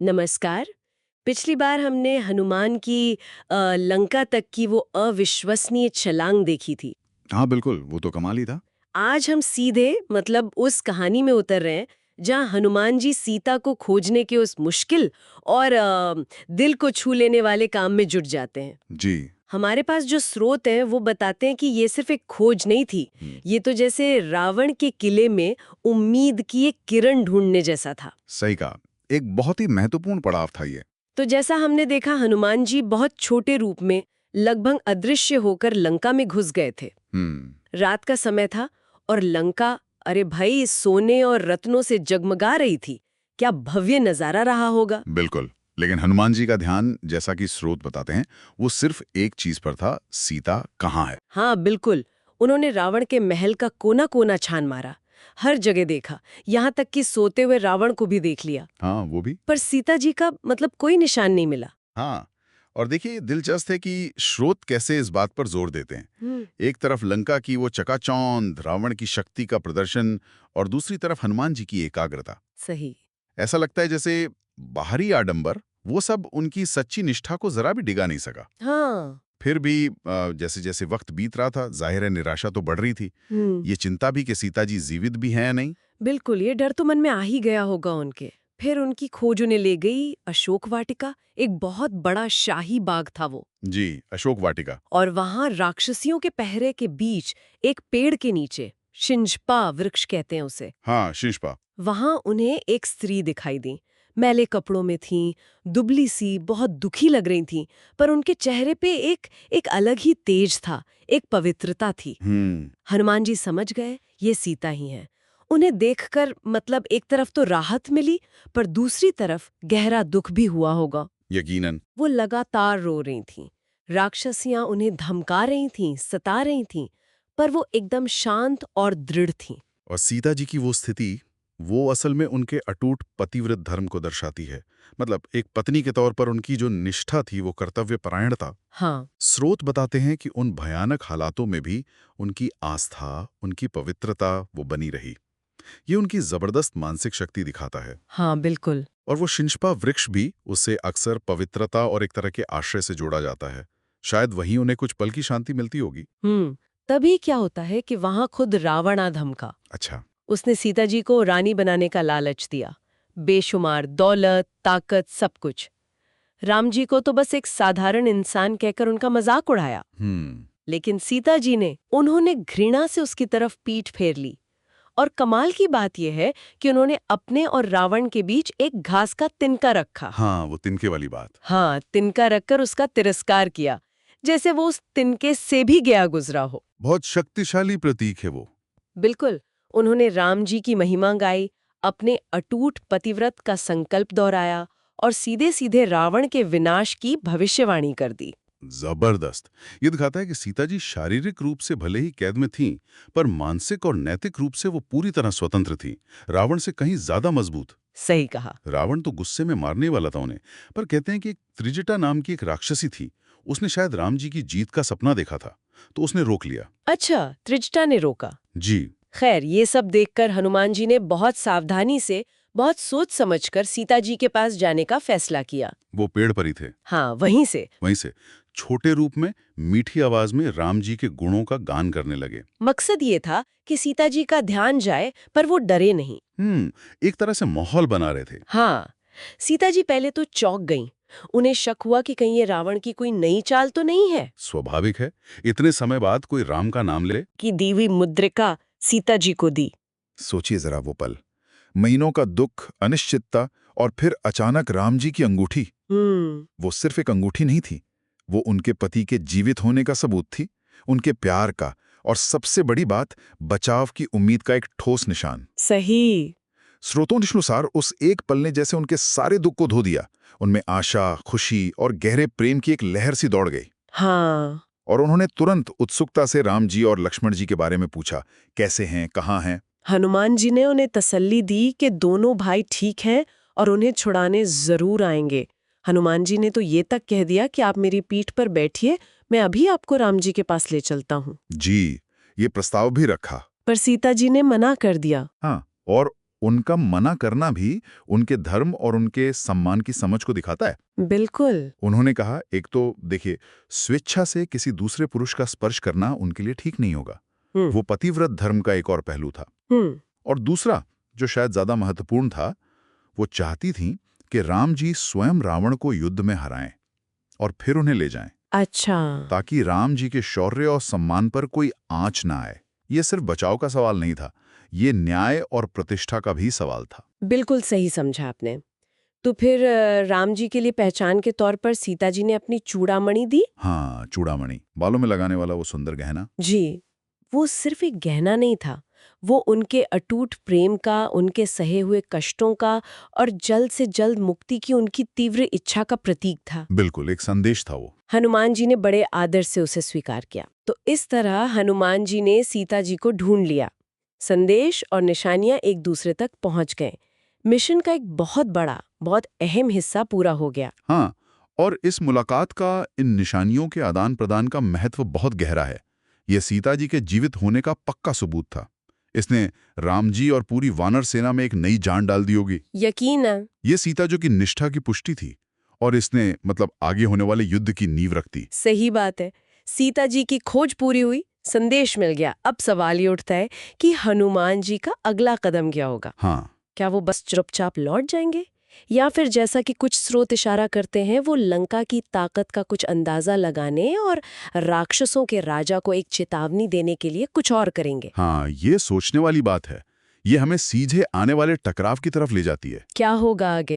नमस्कार। पिछली बार हमने हनुमान की लंका तक की वो अविश्वसनीय छलांग देखी थी। हाँ बिल्कुल, वो तो कमाल ही था। आज हम सीधे मतलब उस कहानी में उतर रहे हैं जहाँ हनुमान जी सीता को खोजने के उस मुश्किल और दिल को छू लेने वाले काम में जुट जाते हैं। जी। हमारे पास जो स्रोत हैं वो बताते हैं कि ये सिर्फ एक खोज नहीं थी। हम्म, ये तो जैसे रावण के किले में उम्मीद की एक किरण ढूंढने जैसा था। सही कहा। एक बहुत ही महत्वपूर्ण पड़ाव था ये। तो जैसा हमने देखा, हनुमान जी बहुत छोटे रूप में लगभग अदृश्य होकर लंका में घुस गए थे। हम्म। रात का समय था और लंका, अरे भाई, सोने और रत्नों से जगमगा रही थी। क्या भव्य नजारा रहा होगा। बिल्कुल। लेकिन हनुमान जी का ध्यान, जैसा कि स्रोत बताते हैं, वो सिर्फ एक चीज पर था, सीता कहाँ है। हाँ बिल्कुल। उन्होंने रावण के महल का कोना कोना छान मारा, हर जगह देखा, यहाँ तक कि सोते हुए रावण को भी देख लिया। हाँ वो भी। पर सीता जी का मतलब कोई निशान नहीं मिला। हाँ। और देखिए, दिलचस्प है कि स्रोत कैसे इस बात पर जोर देते हैं। हम्म। एक तरफ लंका की वो चकाचौंध रावण की शक्ति का प्रदर्शन, और दूसरी तरफ हनुमान जी की एकाग्रता। सही। ऐसा लगता है जैसे बाहरी आडंबर वो सब उनकी सच्ची निष्ठा को जरा भी डिगा नहीं सका। हाँ। फिर भी जैसे जैसे वक्त बीत रहा था, जाहिर है निराशा तो बढ़ रही थी। हम्म। ये चिंता भी कि सीता जी जीवित भी हैं या नहीं। बिल्कुल, ये डर तो मन में आ ही गया होगा उनके। फिर उनकी खोज उन्हें ले गई अशोक वाटिका। एक बहुत बड़ा शाही बाग था वो। जी, अशोक वाटिका। और वहां राक्षसियों के पहरे के बीच एक पेड़ के नीचे, शिंजपा वृक्ष कहते हैं उसे, हाँ, शिशपा। वहां उन्हें एक स्त्री दिखाई दी। मैले कपड़ों में थीं, दुबली सी, बहुत दुखी लग रही थीं, पर उनके चेहरे पे एक एक अलग ही तेज था, एक पवित्रता थी। हम्म। हनुमान जी समझ गए ये सीता ही हैं। उन्हें देखकर मतलब एक तरफ तो राहत मिली, पर दूसरी तरफ गहरा दुख भी हुआ होगा। यकीनन। वो लगातार रो रही थीं। राक्षसियां उन्हें धमका रही थीं, सता रही थीं, पर वो एकदम शांत और दृढ़ थीं। और सीता जी की वो स्थिति, वो असल में उनके अटूट पतिव्रत धर्म को दर्शाती है। मतलब एक पत्नी के तौर पर उनकी जो निष्ठा थी, वो कर्तव्य परायणता। हाँ। स्रोत बताते हैं कि उन भयानक हालातों में भी उनकी आस्था, उनकी पवित्रता वो बनी रही। ये उनकी जबरदस्त मानसिक शक्ति दिखाता है। हाँ बिल्कुल। और वो शिंशपा वृक्ष भी उससे अक्सर पवित्रता और एक तरह के आश्रय से जोड़ा जाता है। शायद वहीं उन्हें कुछ पल की शांति मिलती होगी। तभी क्या होता है कि वहां खुद रावण आ धमका। अच्छा। उसने सीता जी को रानी बनाने का लालच दिया। बेशुमार दौलत, ताकत, सब कुछ। राम जी को तो बस एक साधारण इंसान कहकर उनका मजाक उड़ाया। हम्म। लेकिन सीता जी ने, उन्होंने घृणा से उसकी तरफ पीठ फेर ली। और कमाल की बात यह है कि उन्होंने अपने और रावण के बीच एक घास का तिनका रखा। हाँ, वो तिनके वाली बात। हाँ, तिनका रखकर उसका तिरस्कार किया, जैसे वो उस तिनके से भी गया गुजरा हो। बहुत शक्तिशाली प्रतीक है वो। बिल्कुल। उन्होंने राम जी की महिमा गाई, अपने अटूट पतिव्रत का संकल्प दोहराया और सीधे सीधे रावण के विनाश की भविष्यवाणी कर दी। जबरदस्त। ये दिखाता है कि सीता जी शारीरिक रूप से भले ही कैद में थीं, पर मानसिक और नैतिक रूप से वो पूरी तरह स्वतंत्र थीं। रावण से कहीं ज्यादा मजबूत। सही कहा। रावण तो गुस्से में मारने वाला था उन्हें, पर कहते हैं कि एक त्रिजटा नाम की एक राक्षसी थी। उसने शायद राम जी की जीत का सपना देखा था, तो उसने रोक लिया। अच्छा, त्रिजटा ने रोका। जी। खैर, ये सब देखकर हनुमान जी ने बहुत सावधानी से, बहुत सोच समझकर सीता जी के पास जाने का फैसला किया। वो पेड़ पर ही थे। हाँ, वहीं से। वहीं से छोटे रूप में, मीठी आवाज में राम जी के गुणों का गान करने लगे। मकसद ये था कि सीता जी का ध्यान जाए, पर वो डरे नहीं। एक तरह से माहौल बना रहे थे। हाँ। सीता जी पहले तो चौंक गईं। उन्हें शक हुआ कि कहीं ये रावण की कोई नई चाल तो नहीं है। स्वाभाविक है, इतने समय बाद कोई राम का नाम ले। कि दी हुई मुद्रिका सीता जी को दी। सोचिए जरा वो पल, महीनों का दुख, अनिश्चितता, और फिर अचानक राम जी की अंगूठी। वो सिर्फ एक अंगूठी नहीं थी, वो उनके पति के जीवित होने का सबूत थी, उनके प्यार का, और सबसे बड़ी बात, बचाव की उम्मीद का एक ठोस निशान। सही। स्रोतों के अनुसार उस एक पल ने जैसे उनके सारे दुख को धो दिया। उनमें आशा, खुशी और गहरे प्रेम की एक लहर सी दौड़ गई। हाँ। और उन्होंने तुरंत उत्सुकता से राम जी और लक्ष्मण जी के बारे में पूछा, कैसे हैं, कहाँ हैं। हनुमान जी ने उन्हें तसल्ली दी कि दोनों भाई ठीक हैं और उन्हें छुड़ाने जरूर आएंगे। हनुमान जी ने तो ये तक कह दिया कि आप मेरी पीठ पर बैठिए, मैं अभी आपको राम जी के पास ले चलता हूँ। जी, ये प्रस्ताव भी रखा। पर सीता जी ने मना कर दिया। हाँ, और उनका मना करना भी उनके धर्म और उनके सम्मान की समझ को दिखाता है। बिल्कुल। उन्होंने कहा, एक तो देखिए, स्वेच्छा से किसी दूसरे पुरुष का स्पर्श करना उनके लिए ठीक नहीं होगा। हम्म। वो पतिव्रत धर्म का एक और पहलू था। और दूसरा, जो शायद ज्यादा महत्वपूर्ण था, वो चाहती थीं कि राम जी स्वयं रावण को युद्ध में हराएं और फिर उन्हें ले जाएं, अच्छा। ताकि राम जी के शौर्य और सम्मान पर कोई आंच ना आए। ये सिर्फ बचाव का सवाल नहीं था, ये न्याय और प्रतिष्ठा का भी सवाल था। बिल्कुल सही समझा आपने। तो फिर राम जी के लिए पहचान के तौर पर सीता जी ने अपनी चूड़ामणि दी। हाँ, चूड़ामणि, बालों में लगाने वाला वो सुंदर गहना। जी, वो सिर्फ एक गहना नहीं था, वो उनके अटूट प्रेम का, उनके सहे हुए कष्टों का और जल्द से जल्द मुक्ति की उनकी तीव्र इच्छा का प्रतीक था। बिल्कुल, एक संदेश था वो। हनुमान जी ने बड़े आदर से उसे स्वीकार किया। तो इस तरह हनुमान जी ने सीता जी को ढूंढ लिया। संदेश और निशानियां एक दूसरे तक पहुंच गए। मिशन का एक बहुत बड़ा, बहुत अहम हिस्सा पूरा हो गया। हाँ, और इस मुलाकात का, इन निशानियों के आदान प्रदान का महत्व बहुत गहरा है। ये सीता जी के जीवित होने का पक्का सबूत था। इसने राम जी और पूरी वानर सेना में एक नई जान डाल दी होगी। यकीनन। ये सीता जो की निष्ठा की पुष्टि थी, और इसने मतलब आगे होने वाले युद्ध की नींव रखती। सही बात है। सीता जी की खोज पूरी हुई, संदेश मिल गया। अब सवाल ये उठता है कि हनुमान जी का अगला कदम क्या होगा? हाँ, क्या वो बस चुपचाप लौट जाएंगे, या फिर जैसा कि कुछ स्रोत इशारा करते हैं, वो लंका की ताकत का कुछ अंदाजा लगाने और राक्षसों के राजा को एक चेतावनी देने के लिए कुछ और करेंगे? हाँ, ये सोचने वाली बात है। ये हमें सीधे आने वाले टकराव की तरफ ले जाती है। क्या होगा आगे?